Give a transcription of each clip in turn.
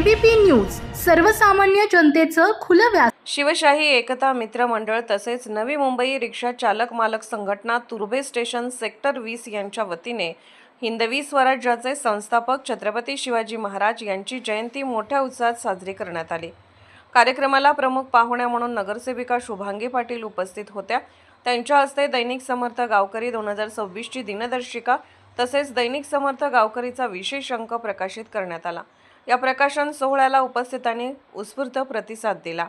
ABP news सर्वसामान्य जनतेचं खुलं व्यास। शिवशाही एकता मित्र मंडळ तसेच नवी मुंबई रिक्षा चालक मालक संघटना तुर्भे स्टेशन सेक्टर 20 यांच्या वतीने हिंदवी स्वराज्याचे संस्थापक छत्रपती शिवाजी महाराज यांची जयंती मोठ्या उत्साहात साजरी करण्यात आली। कार्यक्रमाला प्रमुख पाहुण्या म्हणून नगरसेविका शुभांगी पाटील उपस्थित होत्या। त्यांच्या हस्ते दैनिक समर्थ गावकरी 2026 ची दिनदर्शिका तसेच दैनिक समर्थ गावकरीचा विशेष अंक प्रकाशित करण्यात आला। या प्रकाशन सोहळ्याला उपस्थितांनी उत्स्फूर्त प्रतिसाद दिला।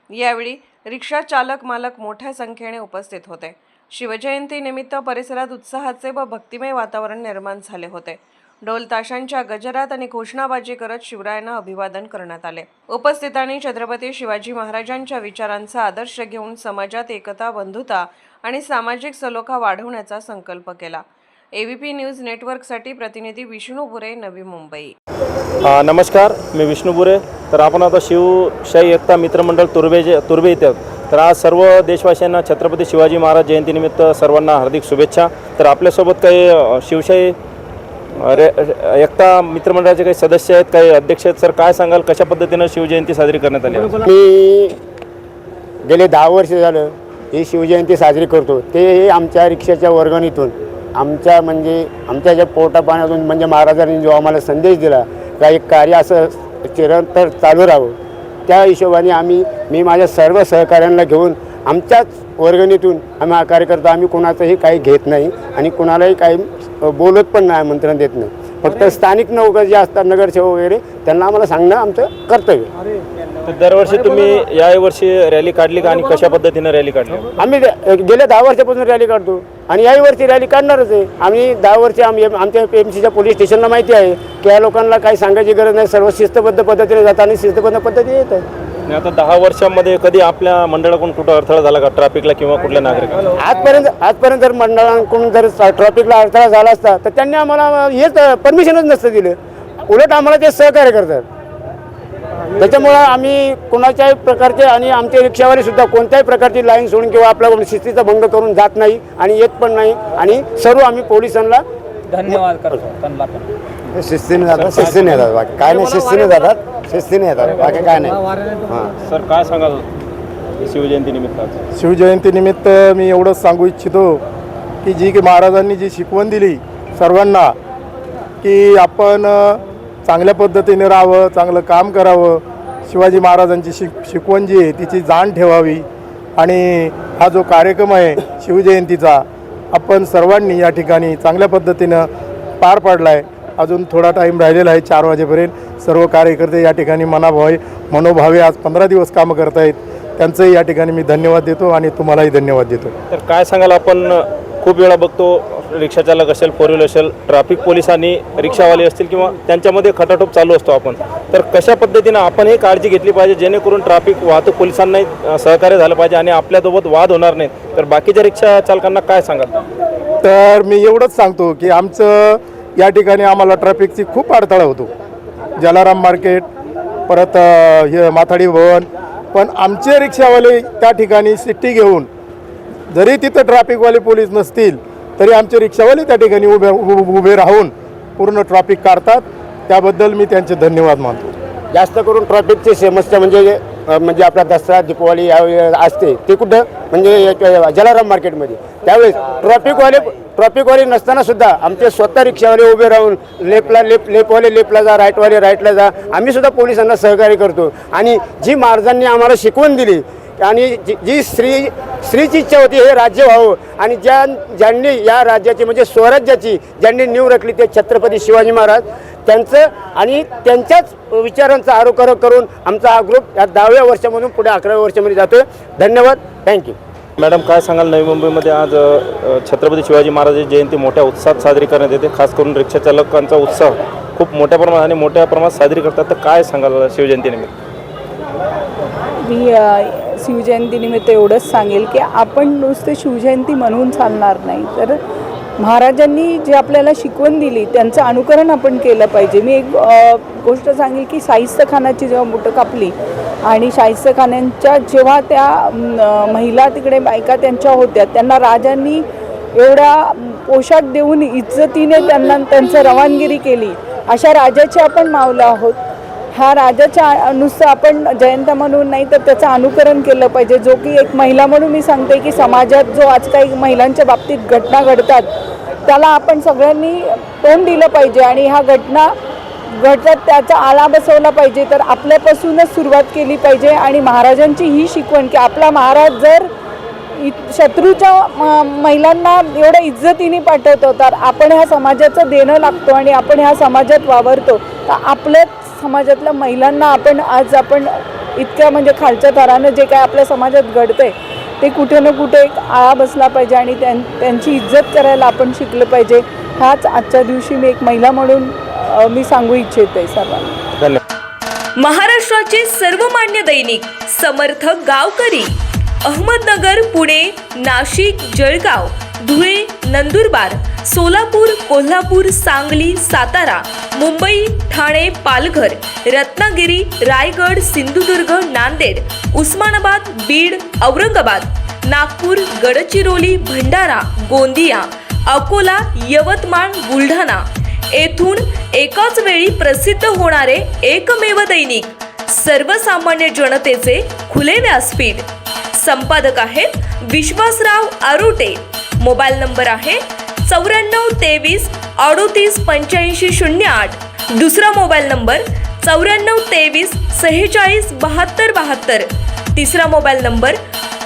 यावेळी रिक्षा चालक मालक मोठ्या संख्येने उपस्थित होते। शिवजयंती निमित्त परिसरात उत्साहाचे व भक्तिमय वातावरण निर्माण झाले होते। ढोल ताशांच्या गजरात आणि घोषणाबाजी करत शिवरायांना अभिवादन करण्यात आले। उपस्थितांनी छत्रपती शिवाजी महाराजांच्या विचारांचा आदर्श घेऊन समाजात एकता, बंधुता आणि सामाजिक सलोखा वाढवण्याचा संकल्प केला। एबीपी न्यूज नेटवर्कसाठी प्रतिनिधी विष्णू बुरे, नवी मुंबई। नमस्कार, मी विष्णू बुरे। तर आपण आता शिवशाही एकता मित्रमंडळ तुर्भे इथे तर आज सर्व देशवासियांना छत्रपती शिवाजी महाराज जयंतीनिमित्त सर्वांना हार्दिक शुभेच्छा। तर आपल्यासोबत काही शिवशाही एकता मित्रमंडळाचे काही सदस्य आहेत, काही अध्यक्ष आहेत। सर, काय सांगाल, कशा पद्धतीने शिवजयंती साजरी करण्यात आली? मी गेले 10 वर्ष झालं ही शिवजयंती साजरी करतो। ते आमच्या रिक्षाच्या वर्गणीतून आमच्या ज्या पोटापाण्यातून म्हणजे महाराजांनी जो आम्हाला संदेश दिला का एक कार्य असं चिरंतर चालू राहावं, त्या हिशोबाने मी माझ्या सर्व सहकाऱ्यांना घेऊन आमच्याच वर्गणीतून आम्ही हा कार्य करतो। आम्ही कोणाचंही काही घेत नाही आणि कोणालाही काही बोलत पण नाही, आमंत्रण देत नाही। फक्त स्थानिक नौकर जे असतात, नगरसेवक वगैरे, त्यांना आम्हाला सांगणं आमचं कर्तव्य। तर दरवर्षी तुम्ही यावर्षी रॅली काढली का आणि कशा पद्धतीने रॅली काढली? आम्ही गेल्या 10 वर्षापासून रॅली काढतो आणि याही वर्षी रॅली काढणारच आहे। आम्ही 10 वर्ष आमच्या PMCच्या पोलीस स्टेशनला माहिती आहे की या लोकांना काही सांगायची गरज नाही, सर्व शिस्तबद्ध पद्धतीने जातात आणि शिस्तबद्ध पद्धतीने येत आहे। आता 10 वर्षांमध्ये कधी आपल्या मंडळाकडून कुठं अडथळा झाला का ट्रॅफिकला किंवा कुठल्या नागरिकाला? आजपर्यंत जर मंडळाकडून जर ट्रॅफिकला अडथळा झाला असता तर त्यांनी आम्हाला हेच परमिशनच नसतं दिलं, उलट आम्हाला ते सहकार्य करतात। त्याच्यामुळं आम्ही कोणाच्याही प्रकारचे आणि आमचे रिक्षावाले सुद्धा कोणत्याही प्रकारची लाईन सोडून किंवा आपल्या शिस्तीचा भंग करून जात नाही आणि येत पण नाही आणि सर्व आम्ही पोलिसांना धन्यवाद करतो। शिस्तीने जातात, बाकी काय नाही, शिस्तीने येतात बाकी काय नाही। हां सर, काय सांगाल शिवजयंती निमित्त? शिवजयंतीनिमित्त मी एवढंच सांगू इच्छितो की महाराजांनी जी शिकवण दिली सर्वांना की आपण चांगल्या पद्धतीने राहावं, चांगलं काम करावं, शिवाजी महाराजांची शिकवण जी आहे तिची जाण ठेवावी आणि हा जो कार्यक्रम आहे शिवजयंतीचा आपण सर्वांनी या ठिकाणी चांगल्या पद्धतीनं पार पाडला आहे। अजून थोडा टाईम राहिलेला आहे, 4 वाजेपर्यंत सर्व कार्यकर्ते या ठिकाणी मनोभावे आज 15 दिवस कामं करत आहेत, त्यांचंही या ठिकाणी मी धन्यवाद देतो आणि तुम्हालाही धन्यवाद देतो। तर काय सांगाल, आपण खूप वेळा बघतो रिक्षाचालक असेल, 4 व्हीलर असेल, ट्रॅफिक पोलीस आणि रिक्षावाले असतील किंवा त्यांच्यामध्ये खटाटोप चालू असतो आपण, तर कशा पद्धतीनं आपण ही काळजी घेतली पाहिजे जेणेकरून ट्रॅफिक वाहतूक पोलिसांनाही सहकार्य झालं पाहिजे आणि आपल्यासोबत वाद होणार नाहीत? तर बाकीच्या रिक्षा चालकांना काय सांगाल? तर मी एवढंच सांगतो की आमचं या ठिकाणी आम्हाला ट्रॅफिकची खूप अडथळा होतो, जलाराम मार्केट, परत हे माथाडी भवन, पण आमचे रिक्षावाले त्या ठिकाणी सिट्टी घेऊन जरी तिथं ट्रॅफिकवाले पोलीस नसतील तरी आमचे रिक्षावाले त्या ठिकाणी उभे राहून पूर्ण ट्रॅफिक काढतात, त्याबद्दल मी त्यांचे धन्यवाद मानतो। जास्त करून ट्रॅफिकची समस्या म्हणजे आपला दसरा, दीपावली यावेळी असते ते कुठं म्हणजे जलाराम मार्केटमध्ये, त्यावेळेस ट्रॅफिकवाले नसताना सुद्धा आमचे स्वतः रिक्षावाले उभे राहून लेफ्टवाले लेफ्टला जा, राईटवाले राईटला जा, आम्ही सुद्धा पोलिसांना सहकार्य करतो। आणि जी महाराजांनी आम्हाला शिकवण दिली आणि जी स्त्रीची इच्छा होती हे राज्य व्हावं आणि ज्यांनी या राज्याची म्हणजे स्वराज्याची ज्यांनी नीव रखली ते छत्रपती शिवाजी महाराज, त्यांचं आणि त्यांच्याच विचारांचा आरोग्य करून आमचा हा ग्रुप या 10व्या वर्षामधून पुढे 11व्या वर्षामध्ये जातो। धन्यवाद, थँक्यू। मॅडम, काय सांगाल, नवी मुंबईमध्ये आज छत्रपती शिवाजी महाराजांची जयंती मोठ्या उत्साहात साजरी करण्यात येते, खास करून रिक्षा चालकांचा उत्साह खूप मोठ्या प्रमाणात साजरी करतात, तर काय सांगाल शिवजयंतीनिमित्त? मी शिवजयंतीनिमित्त एवढंच सांगेल की आपण नुसते शिवजयंती म्हणून चालणार नाही, तर महाराजांनी जे आपल्याला शिकवण दिली त्यांचं अनुकरण आपण केलं पाहिजे। मी एक गोष्ट सांगेल की शाहिस्तेखानाची जेव्हा बोटं कापली आणि शाहिस्तेखानांच्या जेव्हा त्या महिला तिकडे बायका त्यांच्या होत्या, त्यांना राजांनी एवढा पोशाख देऊन इज्जतीने त्यांना त्यांचं रवानगिरी केली, अशा राजाचे आपण मावलं आहोत। हा राजाच्या नुसतं आपण जयंता म्हणून नाही तर त्याचं अनुकरण केलं पाहिजे. जो की एक महिला म्हणून मी सांगते की समाजात जो आज काही महिलांच्या बाबतीत घटना घडतात त्याला आपण सगळ्यांनी तोंड दिलं पाहिजे आणि ह्या घटना घडतात त्याचा आळा बसवला पाहिजे. तर आपल्यापासूनच सुरुवात केली पाहिजे आणि महाराजांची ही शिकवण की आपला महाराज जर शत्रूच्या महिलांना एवढ्या इज्जतीने पाठवतो तर आपण ह्या समाजाचं देणं लागतो आणि आपण ह्या समाजात वावरतो. तर आपल्याच समाजातल्या महिलांना आपण इतक्या म्हणजे खालच्या थरानं जे काय आपल्या समाजात घडतंय ते कुठे ना कुठे एक आळा बसला पाहिजे आणि त्यांची इज्जत करायला आपण शिकलं पाहिजे. ह्याच आजच्या दिवशी मी एक महिला म्हणून मी सांगू इच्छिते सर्वांना. धन्यवाद. महाराष्ट्राचे सर्वमान्य दैनिक समर्थ गावकरी अहमदनगर, पुणे, नाशिक, जळगाव, धुळे, नंदुरबार, सोलापूर, कोल्हापूर, सांगली, सातारा, मुंबई, ठाणे, पालघर, रत्नागिरी, रायगड, सिंधुदुर्ग, नांदेड, उस्मानाबाद, बीड, औरंगाबाद, नागपूर, गडचिरोली, भंडारा, गोंदिया, अकोला, यवतमाळ, बुलढाणा येथून एकाच वेळी प्रसिद्ध होणारे एकमेव दैनिक सर्वसामान्य जनतेचे खुले व्यासपीठ. संपादक आहेत विश्वासराव आरोटे. मोबाईल नंबर आहे 94 23 38 85 08. दुसरा मोबाईल नंबर 94 23 46 72 72. तिसरा मोबाईल नंबर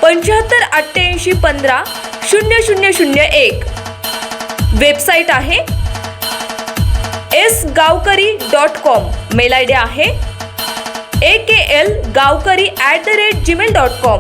75 88 15 0001. वेबसाईट आहे sgavkari.com. मेल आय डी आहे akl gavkari@gmail.com.